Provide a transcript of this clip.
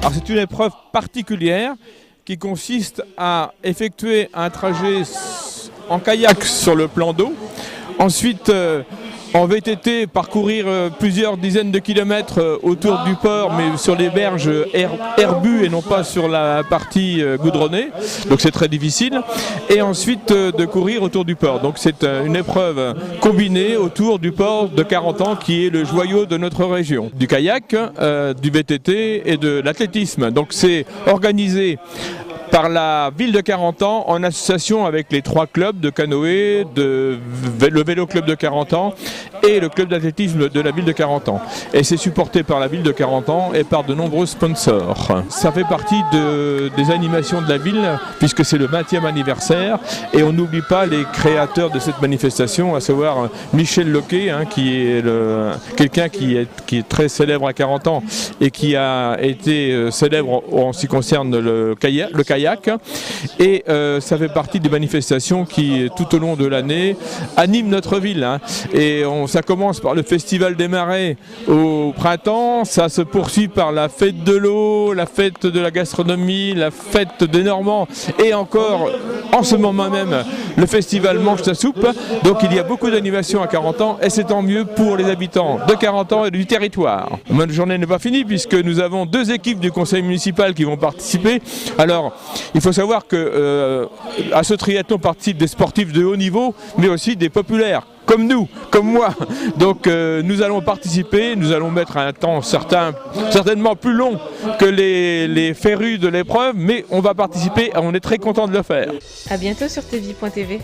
Alors c'est une épreuve particulière qui consiste à effectuer un trajet en kayak sur le plan d'eau, ensuite en VTT parcourir plusieurs dizaines de kilomètres autour du port, mais sur les berges herbues et non pas sur la partie goudronnée, donc c'est très difficile, et ensuite de courir autour du port. Donc c'est une épreuve combinée autour du port de Carentan qui est le joyau de notre région, du kayak, du VTT et de l'athlétisme. Donc c'est organisé par la ville de Carentan en association avec les 3 clubs de canoë, le vélo club de Carentan et le club d'athlétisme de la ville de Carentan. Et c'est supporté par la ville de Carentan et par de nombreux sponsors. Ça fait partie des animations de la ville puisque c'est le 20e anniversaire et on n'oublie pas les créateurs de cette manifestation, à savoir Michel Loquet, qui est quelqu'un qui est très célèbre à Carentan et qui a été célèbre en ce qui concerne le kayak. Et ça fait partie des manifestations qui, tout au long de l'année, animent notre ville. Et ça commence par le Festival des Marais au printemps, ça se poursuit par la fête de l'eau, la fête de la gastronomie, la fête des Normands et encore, en ce moment même, le Festival Mange ta soupe. Donc il y a beaucoup d'animations à Carentan et c'est tant mieux pour les habitants de Carentan et du territoire. La journée n'est pas finie puisque nous avons 2 équipes du conseil municipal qui vont participer. Alors, il faut savoir que à ce triathlon participent des sportifs de haut niveau, mais aussi des populaires, comme nous, comme moi. Donc nous allons participer, nous allons mettre un temps certainement plus long que les férus de l'épreuve, mais on va participer et on est très content de le faire. À bientôt sur tvie.tv.